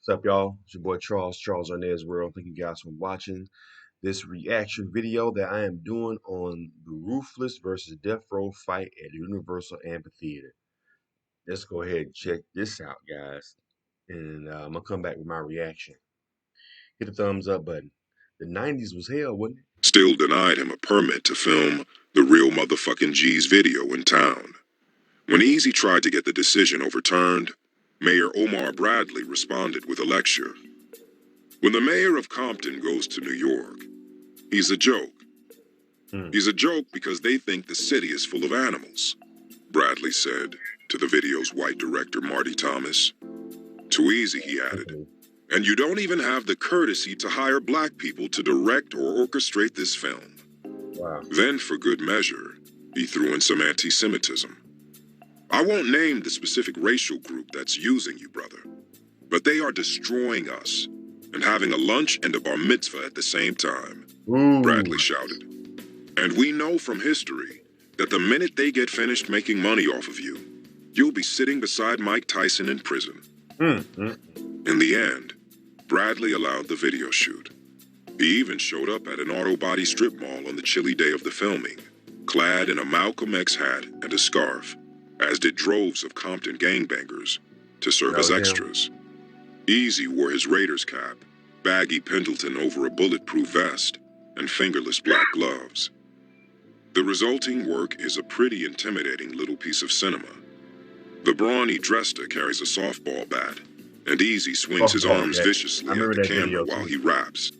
What's up, y'all? It's your boy Charles Arnaz World. Thank you guys for watching this reaction video that I am doing on the Ruthless versus Death Row fight at Universal Amphitheater. Let's go ahead and check this out, guys. And I'm going to come back with my reaction. Hit the thumbs up button. The 90s was hell, wasn't it? Still denied him a permit to film the Real Motherfucking G's video in town. When Easy tried to get the decision overturned, Mayor Omar Bradley responded with a lecture. When the mayor of Compton goes to New York, he's a joke. He's a joke because they think the city is full of animals, Bradley said to the video's white director Marty Thomas. Too easy, he added. And you don't even have the courtesy to hire black people to direct or orchestrate this film. Wow. Then, for good measure, he threw in some anti-Semitism. I won't name the specific racial group that's using you, brother, but they are destroying us and having a lunch and a bar mitzvah at the same time, Bradley shouted. And we know from history that the minute they get finished making money off of you, you'll be sitting beside Mike Tyson in prison. In the end, Bradley allowed the video shoot. He even showed up at an auto body strip mall on the chilly day of the filming, clad in a Malcolm X hat and a scarf, as did droves of Compton gangbangers, to serve as extras. Easy wore his Raiders cap, baggy Pendleton over a bulletproof vest, and fingerless black gloves. The resulting work is a pretty intimidating little piece of cinema. The brawny Dresta carries a softball bat, and Easy swings his arms viciously at the camera while he raps.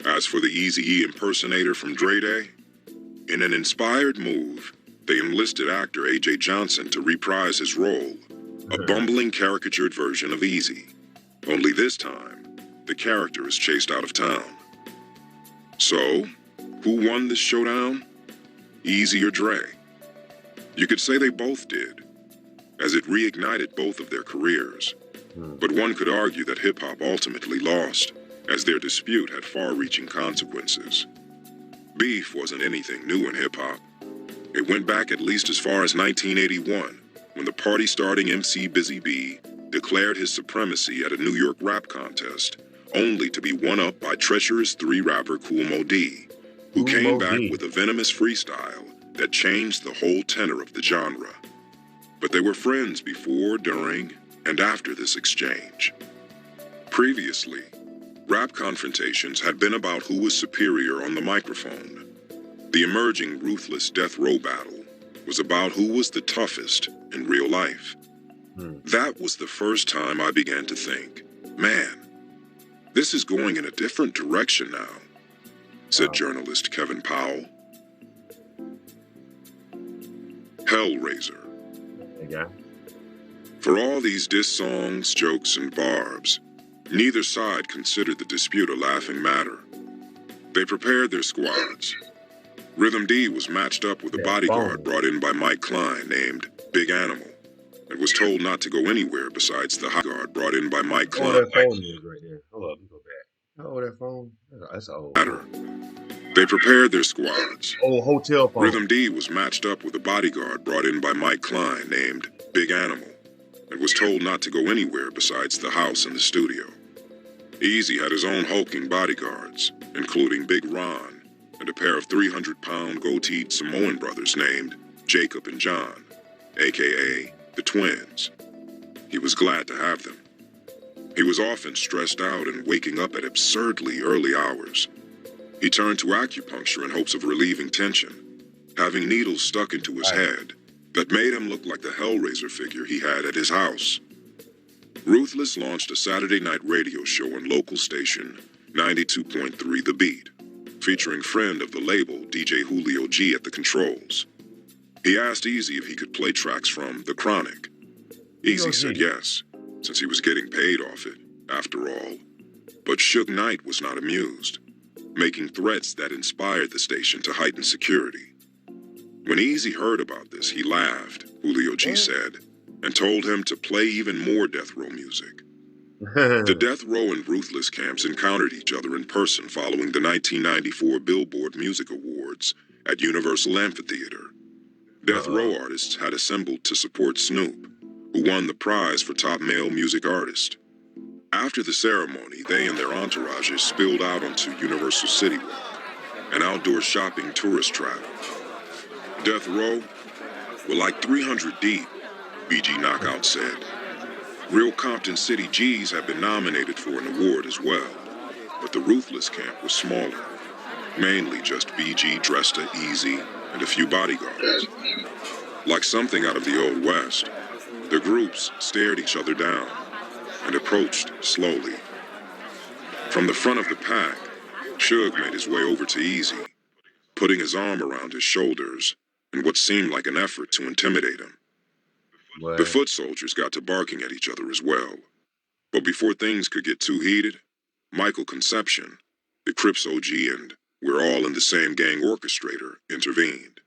As for the Eazy-E impersonator from Dre Day, in an inspired move, they enlisted actor A.J. Johnson to reprise his role, a bumbling caricatured version of Easy. Only this time, the character is chased out of town. So, who won this showdown? Easy or Dre? You could say they both did, as it reignited both of their careers. But one could argue that hip-hop ultimately lost, as their dispute had far-reaching consequences. Beef wasn't anything new in hip-hop. It went back at least as far as 1981, when the party-starting MC Busy Bee declared his supremacy at a New York rap contest, only to be one-up by treacherous 3 rapper Kool Moe Dee, who came back with a venomous freestyle that changed the whole tenor of the genre. But they were friends before, during, and after this exchange. Previously, rap confrontations had been about who was superior on the microphone. The emerging Ruthless Death Row battle was about who was the toughest in real life. That was the first time I began to think, man, this is going in a different direction now, said journalist Kevin Powell. Hellraiser. For all these diss songs, jokes, and barbs, neither side considered the dispute a laughing matter. They prepared their squads. Rhythm D was matched up with a bodyguard brought in by Mike Klein named Big Animal, and was told not to go anywhere besides the high guard brought in by Mike Klein. Oh, that phone is right there. Hold up, let me go back. Oh, that phone? That's old. They prepared their squads. Oh, hotel phone. Rhythm D was matched up with a bodyguard brought in by Mike Klein named Big Animal, and was told not to go anywhere besides the house and the studio. Easy had his own hulking bodyguards, including Big Ron, and a pair of 300-pound goateed Samoan brothers named Jacob and John, aka the Twins. He was glad to have them. He was often stressed out and waking up at absurdly early hours. He turned to acupuncture in hopes of relieving tension, having needles stuck into his head that made him look like the Hellraiser figure he had at his house. Ruthless launched a Saturday night radio show on local station 92.3 The Beat, featuring friend of the label DJ Julio G at the controls. He asked Easy if he could play tracks from The Chronic. Easy said yes, since he was getting paid off it, after all. But Suge Knight was not amused, making threats that inspired the station to heighten security. When Easy heard about this, he laughed, Julio G said, and told him to play even more Death Row music. The Death Row and Ruthless camps encountered each other in person following the 1994 Billboard Music Awards at Universal Amphitheater. Death Row artists had assembled to support Snoop, who won the prize for top male music artist. After the ceremony, they and their entourages spilled out onto Universal City Walk, an outdoor shopping tourist travel. Death Row were like 300 deep, BG Knockout said. Real Compton City G's have been nominated for an award as well, but the Ruthless camp was smaller, mainly just BG, Dresta, Easy, and a few bodyguards. Like something out of the Old West, the groups stared each other down and approached slowly. From the front of the pack, Suge made his way over to Easy, putting his arm around his shoulders in what seemed like an effort to intimidate him. The What? foot soldiers got to barking at each other as well. But before things could get too heated, Michael Conception, the Crips OG and we're all in the same gang orchestrator, intervened.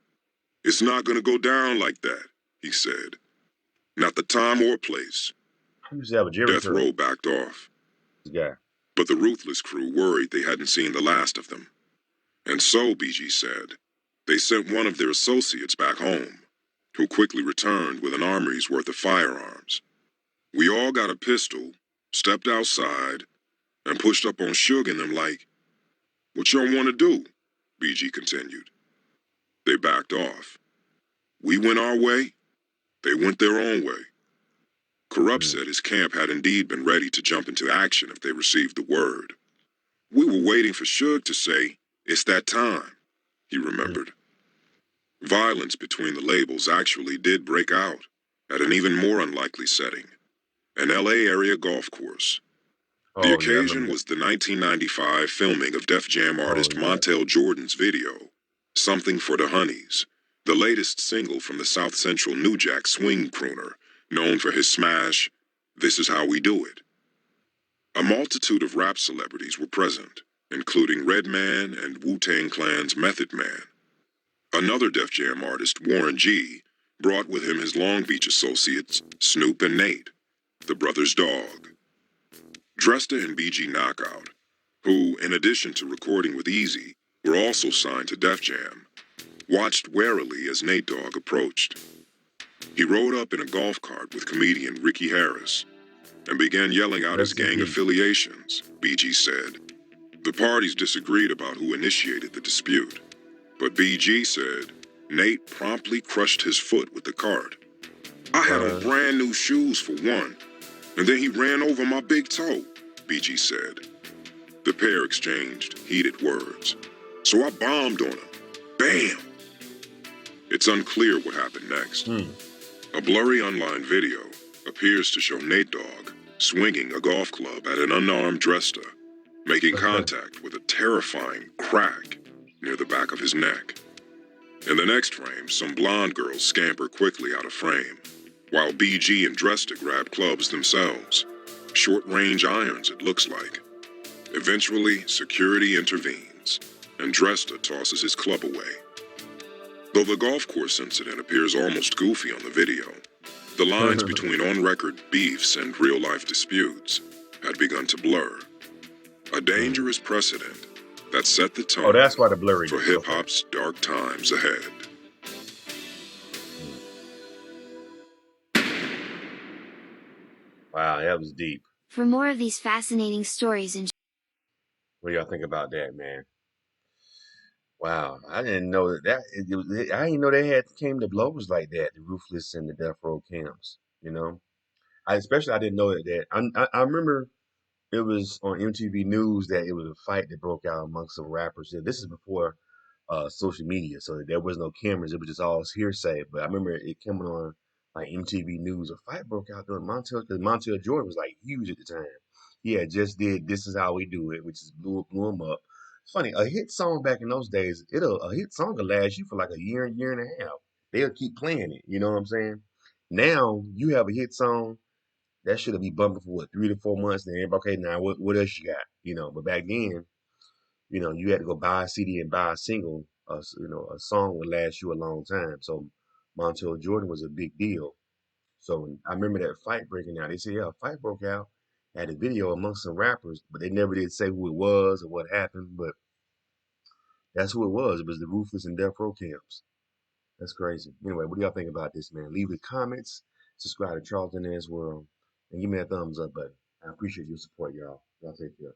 It's not gonna go down like that, he said. Not the time or place. He used to have a Jerry Death curl. Row backed off, This guy. but the Ruthless crew worried they hadn't seen the last of them. And so, BG said, they sent one of their associates back home, who quickly returned with an armory's worth of firearms. We all got a pistol, stepped outside, and pushed up on Suge and them like, what y'all want to do? BG continued. They backed off. We went our way, they went their own way. Corrupt Mm. said his camp had indeed been ready to jump into action if they received the word. We were waiting for Suge to say, it's that time, he Mm. remembered. Violence between the labels actually did break out at an even more unlikely setting, an LA area golf course. The Oh yeah, I occasion remember that. was the 1995 filming of Def Jam Oh artist yeah. Montel Jordan's video, Something for the Honeys, the latest single from the South Central New Jack swing crooner, known for his smash, This Is How We Do It. A multitude of rap celebrities were present, including Redman and Wu-Tang Clan's Method Man. Another Def Jam artist, Warren G., brought with him his Long Beach associates, Snoop and Nate, the brothers' dog. Dresta and BG Knockout, who, in addition to recording with Easy, were also signed to Def Jam, watched warily as Nate Dogg approached. He rode up in a golf cart with comedian Ricky Harris and began yelling out his Rest in gang peace. affiliations, BG said. The parties disagreed about who initiated the dispute, but BG said Nate promptly crushed his foot with the cart. I had on What? brand new shoes for one, and then he ran over my big toe, BG said. The pair exchanged heated words. So I bombed on him. Bam! It's unclear what happened next. Hmm. A blurry online video appears to show Nate Dogg swinging a golf club at an unarmed Dresta, making contact with a terrifying crack near the back of his neck. In the next frame, some blonde girls scamper quickly out of frame, while BG and Dresta grab clubs themselves. Short-range irons, it looks like. Eventually, security intervenes, and Dresta tosses his club away. Though the golf course incident appears almost goofy on the video, the lines between on-record beefs and real-life disputes had begun to blur. A Hmm. dangerous precedent that set the Oh, tone that's why the for blurriness. Okay. hip-hop's dark times ahead. Hmm. Wow, that was deep. For more of these fascinating stories and What do y'all think about that, man? Wow, I didn't know I didn't know they had came to blows like that. The Ruthless and the Death Row camps. You know, I didn't know I remember it was on MTV News that it was a fight that broke out amongst some rappers. Yeah, this is before social media, so there was no cameras. It was just all hearsay. But I remember it coming on like MTV News. A fight broke out during Montel because Montel Jordan was like huge at the time. He had just did "This Is How We Do It," which is blew him up. It's funny, a hit song back in those days, a hit song will last you for like a year and a half. They'll keep playing it. You know what I'm saying? Now you have a hit song that should be bumping for what 3 to 4 months. Then okay, now what else you got? You know, but back then, you know, you had to go buy a CD and buy a single. You know, a song would last you a long time. So Montel Jordan was a big deal. So I remember that fight breaking out. They said, yeah, a fight broke out. Had a video amongst some rappers, but they never did say who it was or what happened. But that's who it was. It was the Ruthless and Death Row camps. That's crazy. Anyway, what do y'all think about this, man? Leave the comments, subscribe to Charlton Ness World, and give me that thumbs up button. I appreciate your support, y'all. Y'all take care.